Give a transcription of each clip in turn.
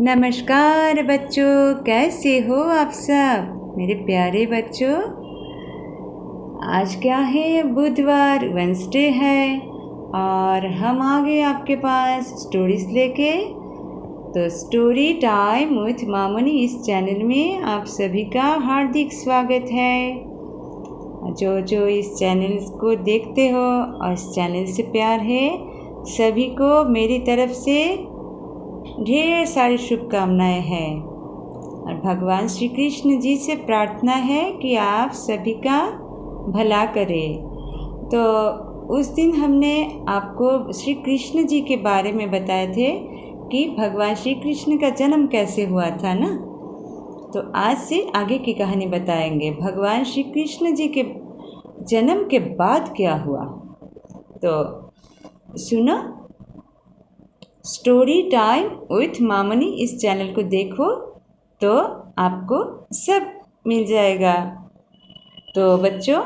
नमस्कार बच्चों, कैसे हो आप सब मेरे प्यारे बच्चों। आज क्या है, बुधवार, वेंसडे है और हम आ गए आपके पास स्टोरीज लेके। तो स्टोरी टाइम विथ मामनी इस चैनल में आप सभी का हार्दिक स्वागत है। जो इस चैनल को देखते हो और इस चैनल से प्यार है, सभी को मेरी तरफ से ढेर सारी शुभकामनाएं हैं और भगवान श्री कृष्ण जी से प्रार्थना है कि आप सभी का भला करें। तो उस दिन हमने आपको श्री कृष्ण जी के बारे में बताए थे कि भगवान श्री कृष्ण का जन्म कैसे हुआ था ना। तो आज से आगे की कहानी बताएंगे, भगवान श्री कृष्ण जी के जन्म के बाद क्या हुआ। तो सुनो, स्टोरी टाइम विथ मामनी इस चैनल को देखो तो आपको सब मिल जाएगा। तो बच्चों,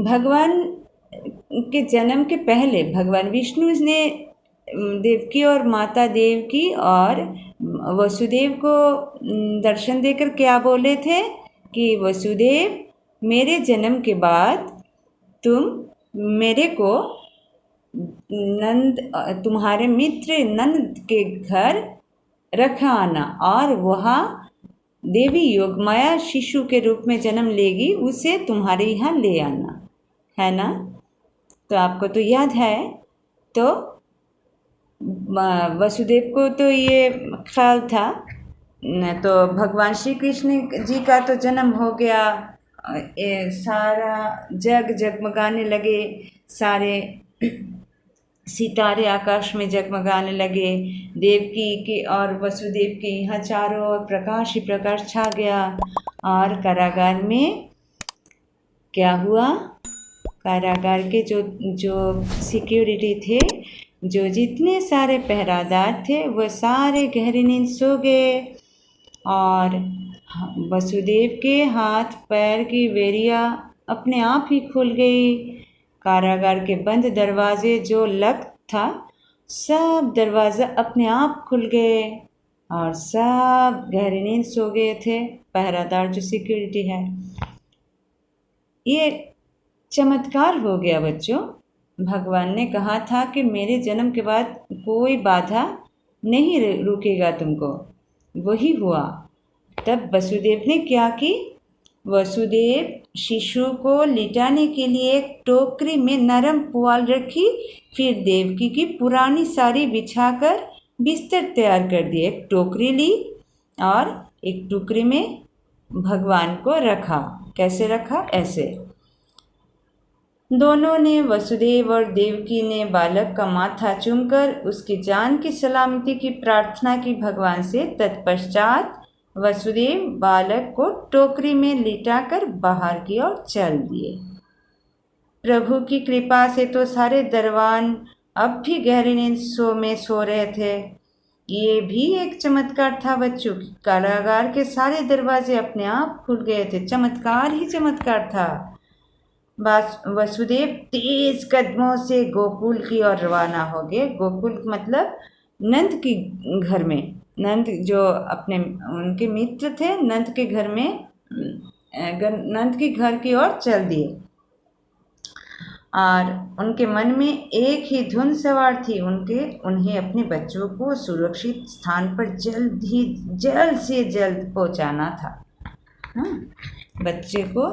भगवान के जन्म के पहले भगवान विष्णु ने देवकी और माता देवकी और वसुदेव को दर्शन देकर क्या बोले थे कि वसुदेव, मेरे जन्म के बाद तुम मेरे को तुम्हारे मित्र नंद के घर रखा आना और वहाँ देवी योगमाया शिशु के रूप में जन्म लेगी, उसे तुम्हारे यहाँ ले आना, है ना। तो आपको तो याद है। तो वसुदेव को तो ये ख्याल था। तो भगवान श्री कृष्ण जी का तो जन्म हो गया, सारा जग जगमगाने लगे, सारे सितारे आकाश में जगमगाने लगे। देवकी के और वसुदेव के यहाँ चारों ओर प्रकाश ही प्रकाश छा गया। और कारागार में क्या हुआ, कारागार के जो सिक्योरिटी थे, जो जितने सारे पहरादार थे, वो सारे गहरी नींद सो गए। और वसुदेव के हाथ पैर की बेड़ियाँ अपने आप ही खुल गई। कारागार के बंद दरवाजे जो लग था, सब दरवाज़ा अपने आप खुल गए और सब गहरी नींद सो गए थे पहरादार जो सिक्योरिटी है। ये चमत्कार हो गया बच्चों। भगवान ने कहा था कि मेरे जन्म के बाद कोई बाधा नहीं रुकेगा तुमको, वही हुआ। तब वसुदेव ने क्या की, वसुदेव शिशु को लिटाने के लिए एक टोकरी में नरम पुआल रखी, फिर देवकी की पुरानी साड़ी बिछाकर बिस्तर तैयार कर दिए। एक टोकरी ली और एक टोकरी में भगवान को रखा। कैसे रखा, ऐसे। दोनों ने, वसुदेव और देवकी ने, बालक का माथा चूमकर उसकी जान की सलामती की प्रार्थना की भगवान से। तत्पश्चात वसुदेव बालक को टोकरी में लिटाकर बाहर की ओर चल दिए। प्रभु की कृपा से तो सारे दरबान अब भी गहरी नींद में सो रहे थे। ये भी एक चमत्कार था बच्चों। कारागार के सारे दरवाजे अपने आप खुल गए थे। चमत्कार ही चमत्कार था। वसुदेव तेज कदमों से गोकुल की ओर रवाना हो गए। गोकुल मतलब नंद की घर में। नंद जो अपने उनके मित्र थे, नंद के घर में, नंद के घर की ओर चल दिए। और उनके मन में एक ही धुन सवार थी, उन्हें अपने बच्चों को सुरक्षित स्थान पर जल्द से जल्द पहुंचाना था। हाँ, बच्चे को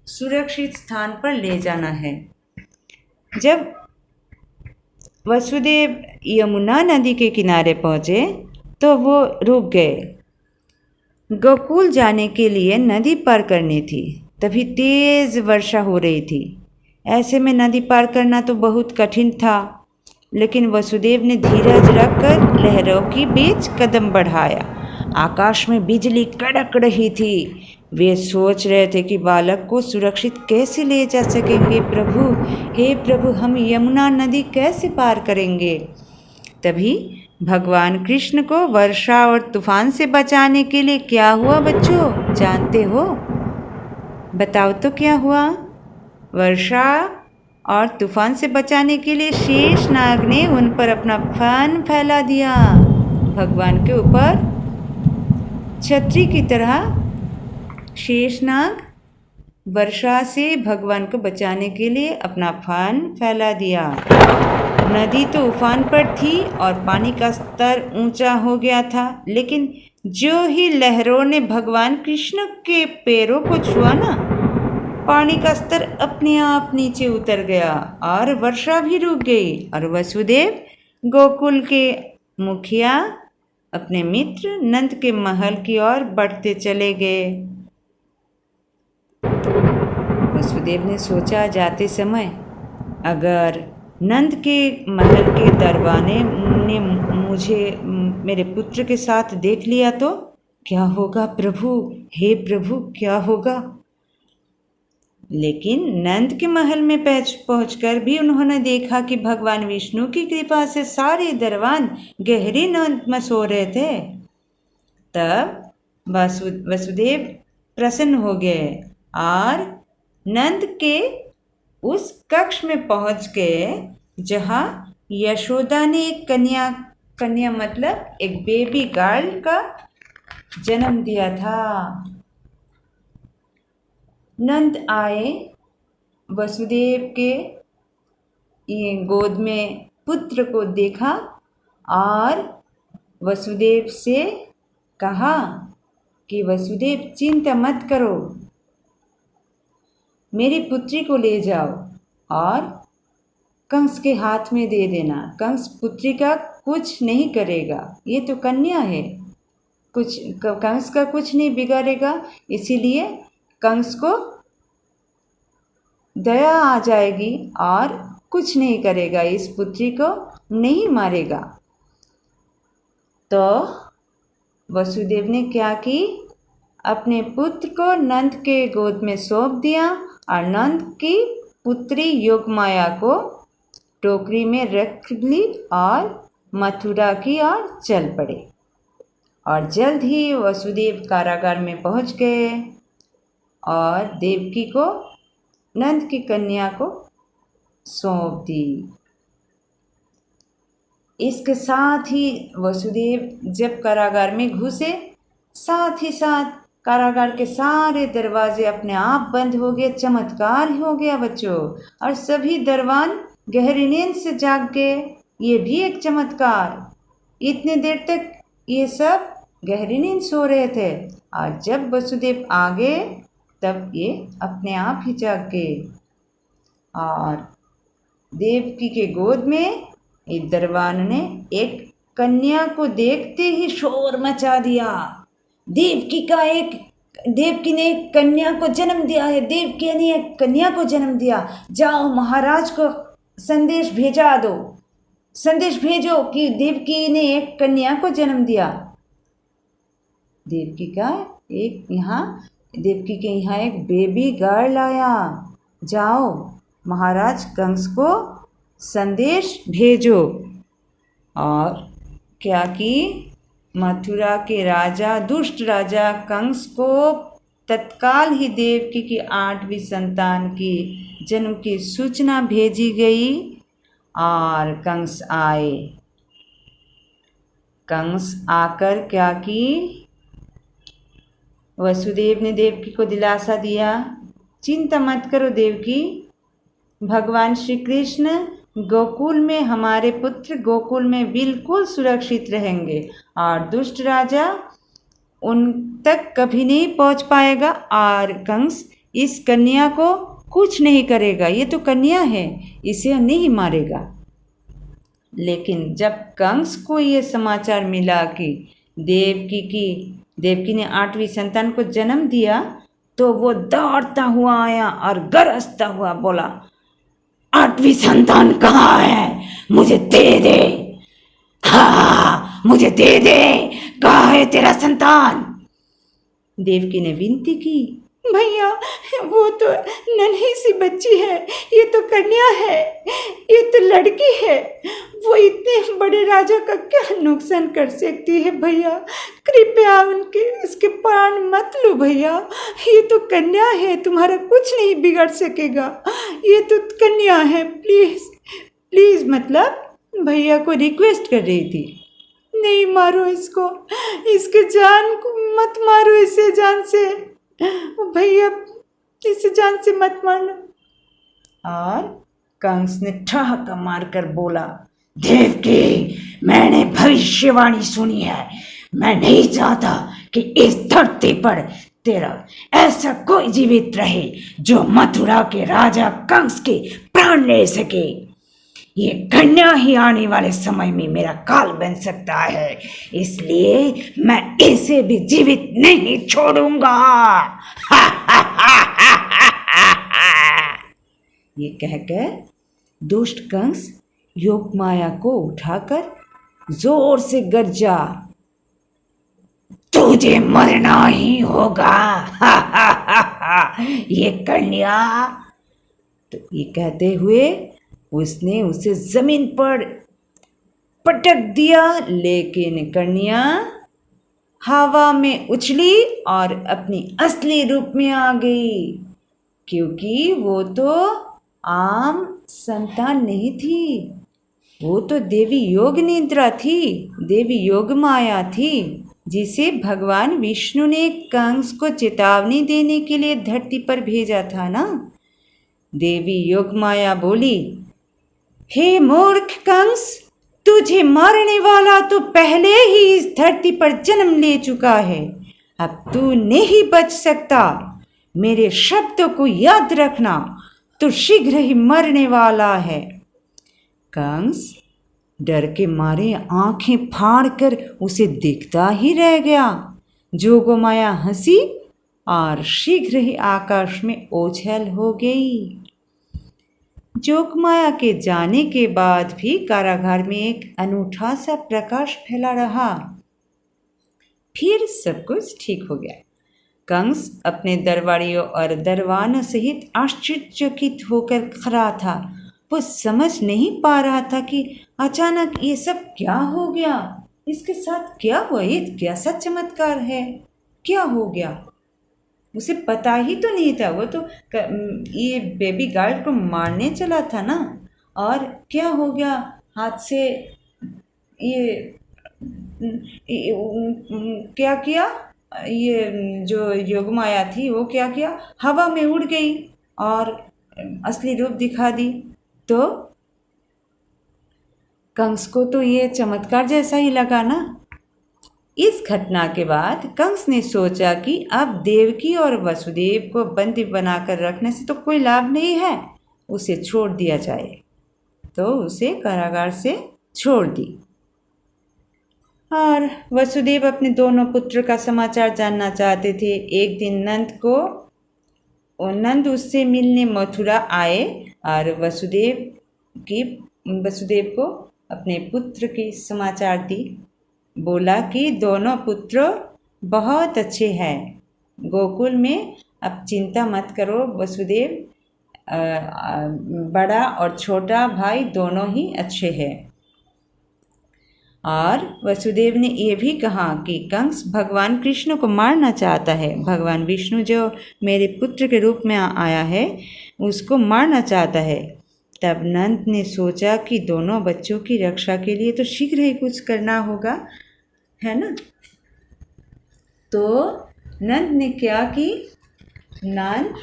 सुरक्षित स्थान पर ले जाना है। जब वसुदेव यमुना नदी के किनारे पहुँचे तो वो रुक गए। गोकुल जाने के लिए नदी पार करनी थी। तभी तेज़ वर्षा हो रही थी। ऐसे में नदी पार करना तो बहुत कठिन था, लेकिन वसुदेव ने धीरज रखकर लहरों के बीच कदम बढ़ाया। आकाश में बिजली कड़क रही थी। वे सोच रहे थे कि बालक को सुरक्षित कैसे ले जा सकेंगे प्रभु। हे प्रभु, हम यमुना नदी कैसे पार करेंगे। तभी भगवान कृष्ण को वर्षा और तूफान से बचाने के लिए क्या हुआ बच्चों, जानते हो? बताओ तो क्या हुआ। वर्षा और तूफान से बचाने के लिए शेषनाग ने उन पर अपना फन फैला दिया। भगवान के ऊपर छतरी की तरह शेषनाग वर्षा से भगवान को बचाने के लिए अपना फन फैला दिया। नदी तो उफान पर थी और पानी का स्तर ऊंचा हो गया था, लेकिन जो ही लहरों ने भगवान कृष्ण के पैरों को छुआ ना, पानी का स्तर अपने आप नीचे उतर गया और वर्षा भी रुक गई। और वसुदेव गोकुल के मुखिया अपने मित्र नंद के महल की ओर बढ़ते चले गए। वसुदेव ने सोचा, जाते समय अगर नंद के महल के दरबाने ने मुझे मेरे पुत्र के साथ देख लिया तो क्या होगा प्रभु, हे प्रभु, क्या होगा। लेकिन नंद के महल में पहुंचकर भी उन्होंने देखा कि भगवान विष्णु की कृपा से सारे दरबान गहरी नींद में सो रहे थे। तब वसुदेव प्रसन्न हो गए और नंद के उस कक्ष में पहुंच गए जहां यशोदा ने एक कन्या मतलब एक बेबी गर्ल का जन्म दिया था। नंद आए, वसुदेव के ये गोद में पुत्र को देखा और वसुदेव से कहा कि वसुदेव, चिंता मत करो, मेरी पुत्री को ले जाओ और कंस के हाथ में दे देना। कंस पुत्री का कुछ नहीं करेगा, ये तो कन्या है, कंस का कुछ नहीं बिगाड़ेगा। इसीलिए कंस को दया आ जाएगी और कुछ नहीं करेगा, इस पुत्री को नहीं मारेगा। तो वसुदेव ने क्या की, अपने पुत्र को नंद के गोद में सौंप दिया और नंद की पुत्री योगमाया को टोकरी में रख ली और मथुरा की ओर चल पड़े। और जल्द ही वसुदेव कारागार में पहुंच गए और देवकी को नंद की कन्या को सौंप दी। इसके साथ ही वसुदेव जब कारागार में घुसे, साथ ही साथ कारागार के सारे दरवाजे अपने आप बंद हो गए। चमत्कार हो गया बच्चों, और सभी दरबान गहरी नींद से जाग गए। ये भी एक चमत्कार। इतने देर तक ये सब गहरी नींद सो रहे थे और जब वसुदेव आ गए तब ये अपने आप ही जाग गए। और देवकी के गोद में एक दरबान ने एक कन्या को देखते ही शोर मचा दिया। देवकी ने एक कन्या को जन्म दिया है, देवकी ने एक कन्या को जन्म दिया। जाओ महाराज को संदेश भेजा दो, संदेश भेजो कि देवकी ने एक कन्या को जन्म दिया। देवकी के यहाँ एक बेबी गर्ल आया। जाओ महाराज कंस को संदेश भेजो। और क्या की, मथुरा के राजा, दुष्ट राजा कंस को तत्काल ही देवकी की 8वीं संतान की जन्म की सूचना भेजी गई और कंस आए। कंस आकर क्या की, वसुदेव ने देवकी को दिलासा दिया, चिंता मत करो देवकी, भगवान श्री कृष्ण गोकुल में, हमारे पुत्र गोकुल में बिल्कुल सुरक्षित रहेंगे और दुष्ट राजा उन तक कभी नहीं पहुंच पाएगा और कंस इस कन्या को कुछ नहीं करेगा। ये तो कन्या है, इसे नहीं मारेगा। लेकिन जब कंस को ये समाचार मिला कि देवकी ने 8वीं संतान को जन्म दिया, तो वो दौड़ता हुआ आया और गरजता हुआ बोला, 8वीं संतान कहाँ है, मुझे दे दे, हाँ मुझे दे दे, कहाँ है तेरा संतान। देवकी ने विनती की, भैया वो तो नन्ही सी बच्ची है, ये तो कन्या है, ये तो लड़की है, वो इतने बड़े राजा का क्या नुकसान कर सकती है भैया, कृपया उसके प्राण मत लो भैया, ये तो कन्या है, तुम्हारा कुछ नहीं बिगड़ सकेगा, ये तो कन्या है, प्लीज़ प्लीज़, मतलब भैया को रिक्वेस्ट कर रही थी, नहीं मारो इसको, इसके जान को मत मारो, इसे जान से भैया, इसे जान से मत मारना। और कंस ने ठहाका मारकर बोला, देवकी, मैंने भविष्यवाणी सुनी है, मैं नहीं चाहता कि इस धरती पर तेरा ऐसा कोई जीवित रहे जो मथुरा के राजा कंस के प्राण ले सके। ये कन्या ही आने वाले समय में मेरा काल बन सकता है, इसलिए मैं इसे भी जीवित नहीं छोड़ूंगा। ये कहकर दुष्ट कंस योगमाया को उठाकर जोर से गरजा, तुझे मरना ही होगा। ये कन्या, तो ये कहते हुए उसने उसे जमीन पर पटक दिया, लेकिन कन्या हवा में उछली और अपनी असली रूप में आ गई, क्योंकि वो तो आम संतान नहीं थी, वो तो देवी योग निद्रा थी, देवी योग माया थी, जिसे भगवान विष्णु ने कंस को चेतावनी देने के लिए धरती पर भेजा था ना। देवी योग माया बोली, हे मूर्ख कंस, तुझे मारने वाला तो पहले ही इस धरती पर जन्म ले चुका है, अब तू नहीं बच सकता, मेरे शब्दों को याद रखना, तू शीघ्र ही मरने वाला है। कंस डर के मारे आंखें फाड़कर उसे देखता ही रह गया। जोगमाया हंसी और शीघ्र ही आकाश में ओझल हो गई। जोगमाया के जाने के बाद भी कारागार में एक अनूठा सा प्रकाश फैला रहा। फिर सब कुछ ठीक हो गया। कंस अपने दरबारियों और दरबानों सहित आश्चर्यचकित होकर खड़ा था। वो समझ नहीं पा रहा था कि अचानक ये सब क्या हो गया, इसके साथ क्या हुआ, ये कैसा चमत्कार है, क्या हो गया, उसे पता ही तो नहीं था। वो तो ये बेबी गर्ल को मारने चला था ना, और क्या हो गया, हाथ से ये क्या किया, ये जो योगमाया थी वो क्या किया, हवा में उड़ गई और असली रूप दिखा दी। तो कंस को तो ये चमत्कार जैसा ही लगा ना। इस घटना के बाद कंस ने सोचा कि अब देवकी और वसुदेव को बंदी बनाकर रखने से तो कोई लाभ नहीं है, उसे छोड़ दिया जाए। तो उसे कारागार से छोड़ दी। और वसुदेव अपने दोनों पुत्र का समाचार जानना चाहते थे। एक दिन नंद उससे मिलने मथुरा आए और वसुदेव को अपने पुत्र के समाचार दी। बोला कि दोनों पुत्र बहुत अच्छे हैं, गोकुल में अब चिंता मत करो वसुदेव, बड़ा और छोटा भाई दोनों ही अच्छे हैं। और वसुदेव ने ये भी कहा कि कंस भगवान कृष्ण को मारना चाहता है, भगवान विष्णु जो मेरे पुत्र के रूप में आया है उसको मारना चाहता है। तब नंद ने सोचा कि दोनों बच्चों की रक्षा के लिए तो शीघ्र ही कुछ करना होगा, है ना। तो नंद ने क्या कि नंद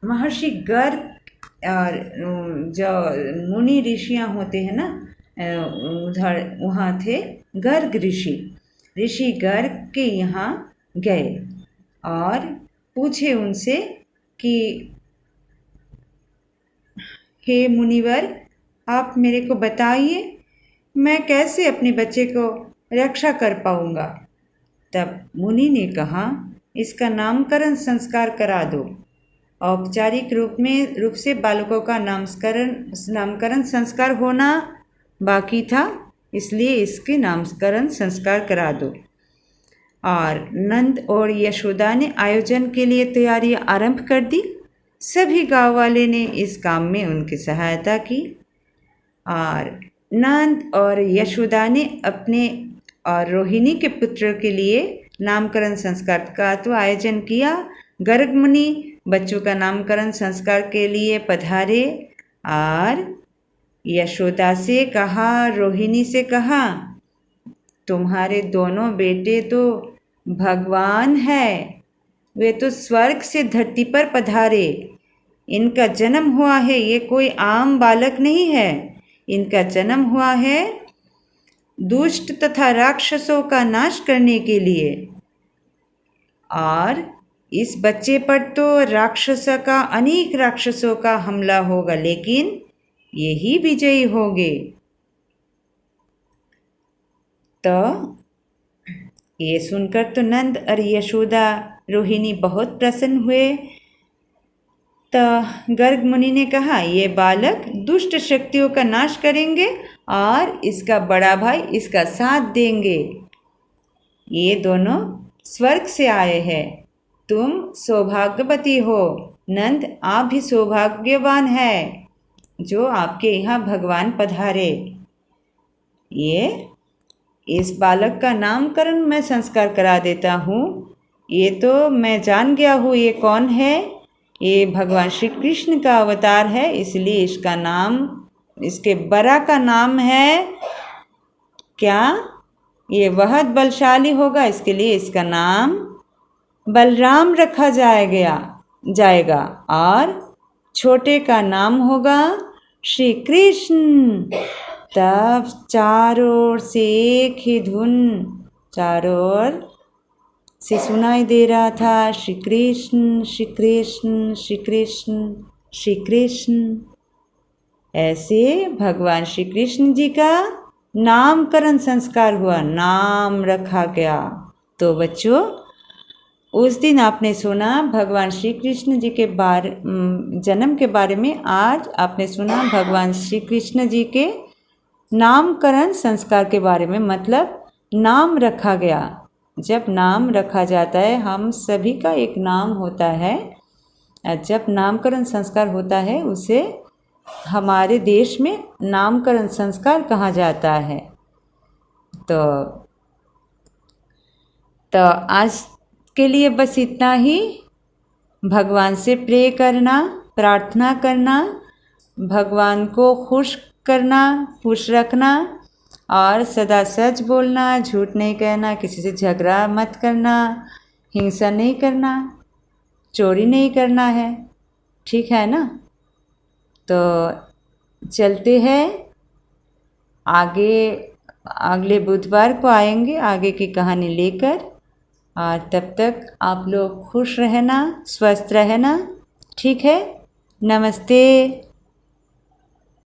महर्षि गर्ग और जो मुनि ऋषियाँ होते हैं ना, उधर वहाँ थे गर्ग ऋषि गर्ग के यहाँ गए और पूछे उनसे कि हे मुनिवर, आप मेरे को बताइए मैं कैसे अपने बच्चे को रक्षा कर पाऊँगा। तब मुनि ने कहा, इसका नामकरण संस्कार करा दो। औपचारिक रूप से बालकों का नामकरण संस्कार होना बाकी था, इसलिए इसके नामकरण संस्कार करा दो। और नंद और यशोदा ने आयोजन के लिए तैयारी आरंभ कर दी। सभी गांव वाले ने इस काम में उनकी सहायता की और नंद और यशोदा ने अपने और रोहिणी के पुत्र के लिए नामकरण संस्कार का तो आयोजन किया। गर्ग मुनि बच्चों का नामकरण संस्कार के लिए पधारे और यशोदा से कहा, रोहिणी से कहा, तुम्हारे दोनों बेटे तो भगवान है, वे तो स्वर्ग से धरती पर पधारे। इनका जन्म हुआ है, ये कोई आम बालक नहीं है। इनका जन्म हुआ है दुष्ट तथा राक्षसों का नाश करने के लिए और इस बच्चे पर तो अनेक राक्षसों का हमला होगा, लेकिन यही विजयी होंगे। तो ये सुनकर तो नंद और यशोदा रोहिणी बहुत प्रसन्न हुए। तो गर्ग मुनि ने कहा, ये बालक दुष्ट शक्तियों का नाश करेंगे और इसका बड़ा भाई इसका साथ देंगे। ये दोनों स्वर्ग से आए हैं, तुम सौभाग्यवती हो। नंद, आप भी सौभाग्यवान है जो आपके यहाँ भगवान पधारे। ये इस बालक का नामकरण मैं संस्कार करा देता हूँ। ये तो मैं जान गया हूँ ये कौन है। ये भगवान श्री कृष्ण का अवतार है, इसलिए इसका नाम, इसके बड़ा का नाम है क्या? ये बहुत बलशाली होगा, इसके लिए इसका नाम बलराम रखा जाएगा और छोटे का नाम होगा श्री कृष्ण। तब चारों ओर से एक ही धुन चारों ओर से सुनाई दे रहा था, श्री कृष्ण श्री कृष्ण श्री कृष्ण श्री कृष्ण। ऐसे भगवान श्री कृष्ण जी का नामकरण संस्कार हुआ, नाम रखा गया। तो बच्चों, उस दिन आपने सुना भगवान श्री कृष्ण जी के जन्म के बारे में। आज आपने सुना भगवान श्री कृष्ण जी के नामकरण संस्कार के बारे में, मतलब नाम रखा गया। जब नाम रखा जाता है, हम सभी का एक नाम होता है। जब नामकरण संस्कार होता है उसे हमारे देश में नामकरण संस्कार कहा जाता है। तो आज के लिए बस इतना ही। भगवान से प्रे करना, प्रार्थना करना, भगवान को खुश करना, खुश रखना और सदा सच बोलना, झूठ नहीं कहना, किसी से झगड़ा मत करना, हिंसा नहीं करना, चोरी नहीं करना है। ठीक है ना? तो चलते हैं आगे, अगले बुधवार को आएंगे आगे की कहानी लेकर। और तब तक आप लोग खुश रहना, स्वस्थ रहना। ठीक है? नमस्ते।